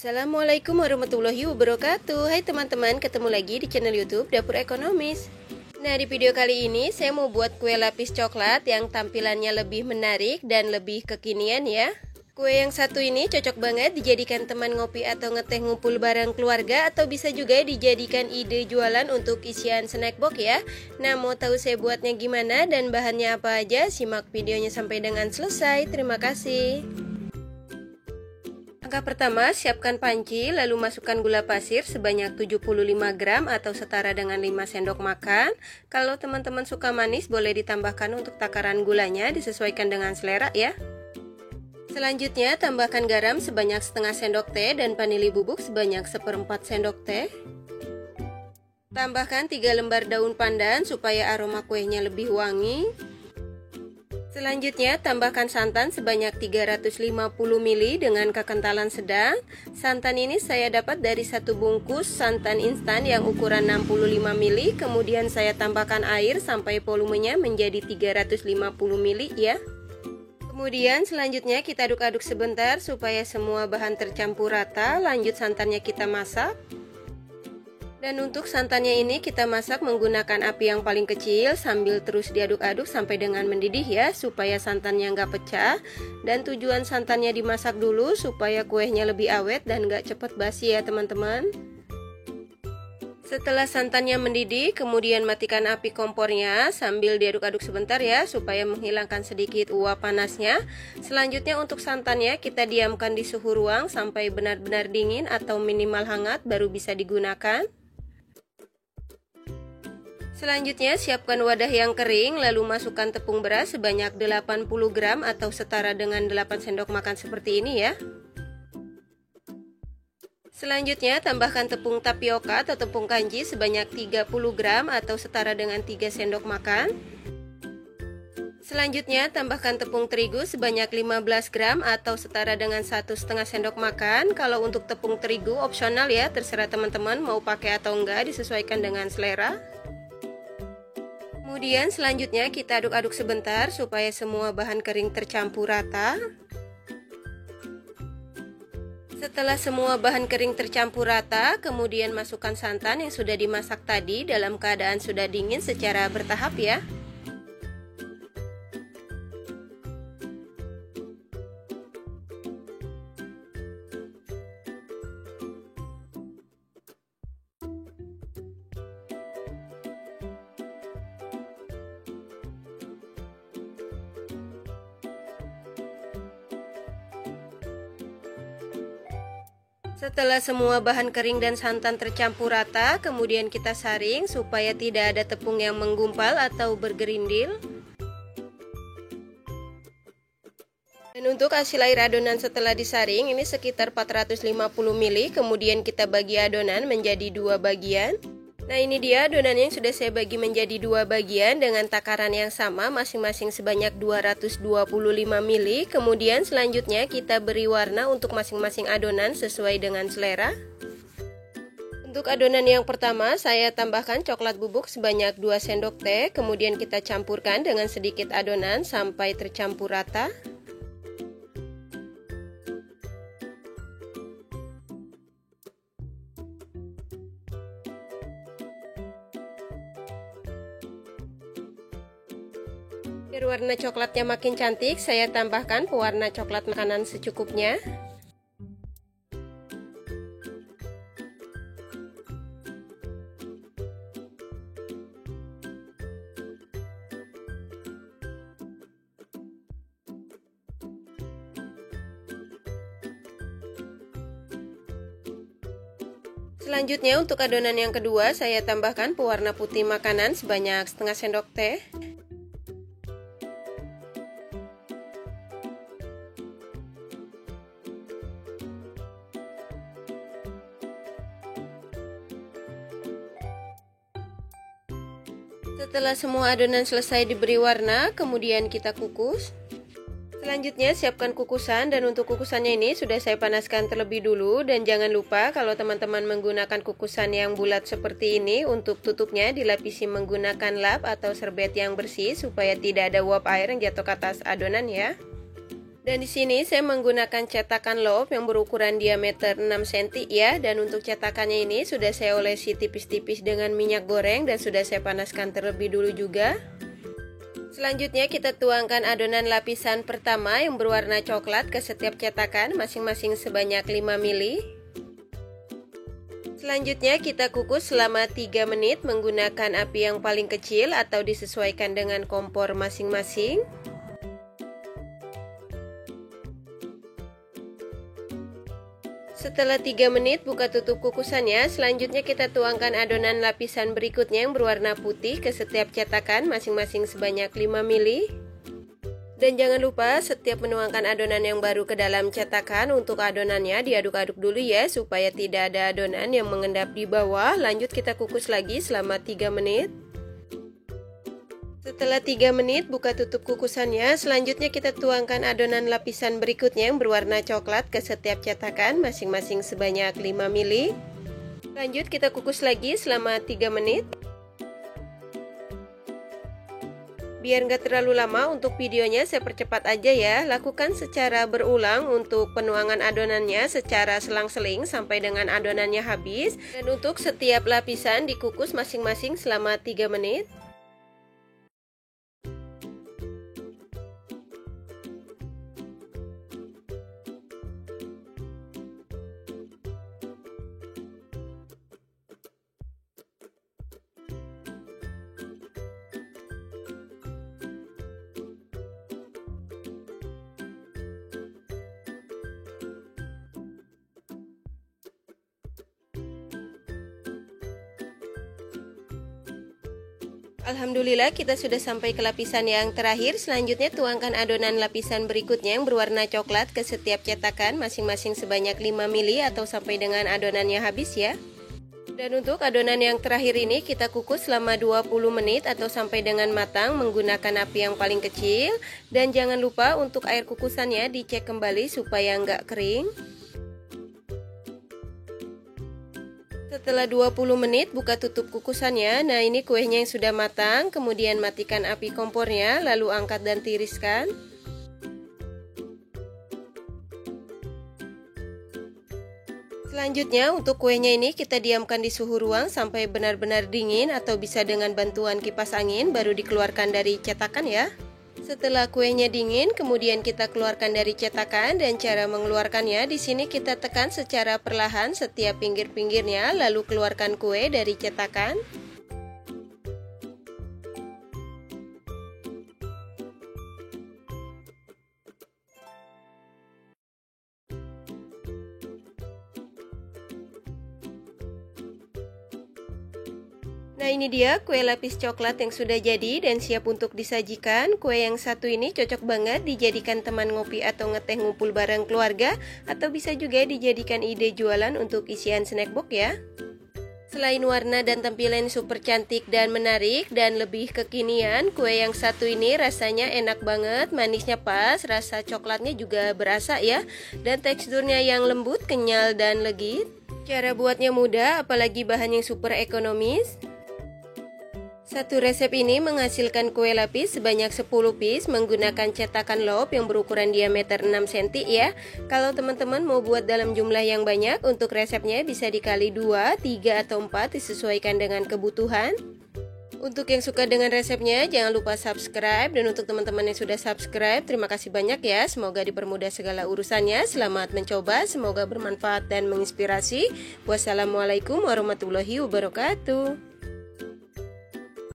Assalamualaikum warahmatullahi wabarakatuh. Hai teman-teman, ketemu lagi di channel YouTube Dapur Ekonomis. Nah, di video kali ini saya mau buat kue lapis coklat yang tampilannya lebih menarik dan lebih kekinian ya. Kue yang satu ini cocok banget dijadikan teman ngopi atau ngeteh ngumpul bareng keluarga, atau bisa juga dijadikan ide jualan untuk isian snack box ya. Nah, mau tahu saya buatnya gimana dan bahannya apa aja? Simak videonya sampai dengan selesai. Terima kasih. Langkah pertama, siapkan panci, lalu masukkan gula pasir sebanyak 75 gram atau setara dengan 5 sendok makan. Kalau teman-teman suka manis, boleh ditambahkan untuk takaran gulanya, disesuaikan dengan selera ya. Selanjutnya, tambahkan garam sebanyak setengah sendok teh dan vanili bubuk sebanyak 1/4 sendok teh. Tambahkan 3 lembar daun pandan supaya aroma kuenya lebih wangi. Selanjutnya, tambahkan santan sebanyak 350 ml dengan kekentalan sedang. Santan ini saya dapat dari satu bungkus santan instan yang ukuran 65 ml. Kemudian saya tambahkan air sampai volumenya menjadi 350 ml ya. Kemudian selanjutnya kita aduk-aduk sebentar supaya semua bahan tercampur rata. Lanjut santannya kita masak. Dan untuk santannya ini kita masak menggunakan api yang paling kecil sambil terus diaduk-aduk sampai dengan mendidih ya, supaya santannya nggak pecah. Dan tujuan santannya dimasak dulu supaya kuenya lebih awet dan nggak cepet basi ya teman-teman. Setelah santannya mendidih, kemudian matikan api kompornya sambil diaduk-aduk sebentar ya, supaya menghilangkan sedikit uap panasnya. Selanjutnya untuk santannya kita diamkan di suhu ruang sampai benar-benar dingin atau minimal hangat baru bisa digunakan. Selanjutnya siapkan wadah yang kering, lalu masukkan tepung beras sebanyak 80 gram atau setara dengan 8 sendok makan seperti ini ya. Selanjutnya tambahkan tepung tapioka atau tepung kanji sebanyak 30 gram atau setara dengan 3 sendok makan. Selanjutnya tambahkan tepung terigu sebanyak 15 gram atau setara dengan 1,5 sendok makan. Kalau untuk tepung terigu opsional ya, terserah teman-teman mau pakai atau enggak, disesuaikan dengan selera. Kemudian selanjutnya kita aduk-aduk sebentar supaya semua bahan kering tercampur rata. Setelah semua bahan kering tercampur rata, kemudian masukkan santan yang sudah dimasak tadi dalam keadaan sudah dingin secara bertahap ya. Setelah semua bahan kering dan santan tercampur rata, kemudian kita saring supaya tidak ada tepung yang menggumpal atau bergerindil. Dan untuk hasil air adonan setelah disaring ini sekitar 450 ml, kemudian kita bagi adonan menjadi 2 bagian. Nah, ini dia adonan yang sudah saya bagi menjadi 2 bagian dengan takaran yang sama masing-masing sebanyak 225 ml. Kemudian selanjutnya kita beri warna untuk masing-masing adonan sesuai dengan selera. Untuk adonan yang pertama saya tambahkan coklat bubuk sebanyak 2 sendok teh, kemudian kita campurkan dengan sedikit adonan sampai tercampur rata. Biar warna coklatnya makin cantik, saya tambahkan pewarna coklat makanan secukupnya. Selanjutnya untuk adonan yang kedua, saya tambahkan pewarna putih makanan sebanyak setengah sendok teh. Setelah semua adonan selesai diberi warna, kemudian kita kukus. Selanjutnya siapkan kukusan, dan untuk kukusannya ini sudah saya panaskan terlebih dulu. Dan jangan lupa kalau teman-teman menggunakan kukusan yang bulat seperti ini, untuk tutupnya dilapisi menggunakan lap atau serbet yang bersih supaya tidak ada uap air yang jatuh ke atas adonan ya. Dan di sini saya menggunakan cetakan loaf yang berukuran diameter 6 cm ya. Dan untuk cetakannya ini sudah saya olesi tipis-tipis dengan minyak goreng dan sudah saya panaskan terlebih dulu juga. Selanjutnya kita tuangkan adonan lapisan pertama yang berwarna coklat ke setiap cetakan masing-masing sebanyak 5 ml. Selanjutnya kita kukus selama 3 menit menggunakan api yang paling kecil atau disesuaikan dengan kompor masing-masing. Setelah 3 menit buka tutup kukusannya, selanjutnya kita tuangkan adonan lapisan berikutnya yang berwarna putih ke setiap cetakan masing-masing sebanyak 5 ml. Dan jangan lupa setiap menuangkan adonan yang baru ke dalam cetakan, untuk adonannya diaduk-aduk dulu ya supaya tidak ada adonan yang mengendap di bawah. Lanjut kita kukus lagi selama 3 menit. Setelah 3 menit buka tutup kukusannya, selanjutnya kita tuangkan adonan lapisan berikutnya yang berwarna coklat ke setiap cetakan masing-masing sebanyak 5 ml. Lanjut kita kukus lagi selama 3 menit. Biar nggak terlalu lama untuk videonya saya percepat aja ya. Lakukan secara berulang untuk penuangan adonannya secara selang-seling sampai dengan adonannya habis. Dan untuk setiap lapisan dikukus masing-masing selama 3 menit. Alhamdulillah kita sudah sampai ke lapisan yang terakhir. Selanjutnya tuangkan adonan lapisan berikutnya yang berwarna coklat ke setiap cetakan masing-masing sebanyak 5 ml atau sampai dengan adonannya habis ya. Dan untuk adonan yang terakhir ini kita kukus selama 20 menit atau sampai dengan matang menggunakan api yang paling kecil. Dan jangan lupa untuk air kukusannya dicek kembali supaya nggak kering. Setelah 20 menit buka tutup kukusannya. Nah ini kuenya yang sudah matang. Kemudian matikan api kompornya, lalu angkat dan tiriskan. Selanjutnya untuk kuenya ini kita diamkan di suhu ruang sampai benar-benar dingin atau bisa dengan bantuan kipas angin baru dikeluarkan dari cetakan ya. Setelah kuenya dingin, kemudian kita keluarkan dari cetakan dan cara mengeluarkannya di sini kita tekan secara perlahan setiap pinggir-pinggirnya lalu keluarkan kue dari cetakan. Nah ini dia kue lapis coklat yang sudah jadi dan siap untuk disajikan. Kue yang satu ini cocok banget dijadikan teman ngopi atau ngeteh ngumpul bareng keluarga, atau bisa juga dijadikan ide jualan untuk isian snack box ya. Selain warna dan tampilan super cantik dan menarik dan lebih kekinian, kue yang satu ini rasanya enak banget, manisnya pas, rasa coklatnya juga berasa ya, dan teksturnya yang lembut, kenyal dan legit. Cara buatnya mudah, apalagi bahan yang super ekonomis. Satu resep ini menghasilkan kue lapis sebanyak 10 piece menggunakan cetakan loaf yang berukuran diameter 6 cm ya. Kalau teman-teman mau buat dalam jumlah yang banyak, untuk resepnya bisa dikali 2, 3 atau 4 disesuaikan dengan kebutuhan. Untuk yang suka dengan resepnya jangan lupa subscribe, dan untuk teman-teman yang sudah subscribe terima kasih banyak ya. Semoga dipermudah segala urusannya. Selamat mencoba, semoga bermanfaat dan menginspirasi. Wassalamualaikum warahmatullahi wabarakatuh.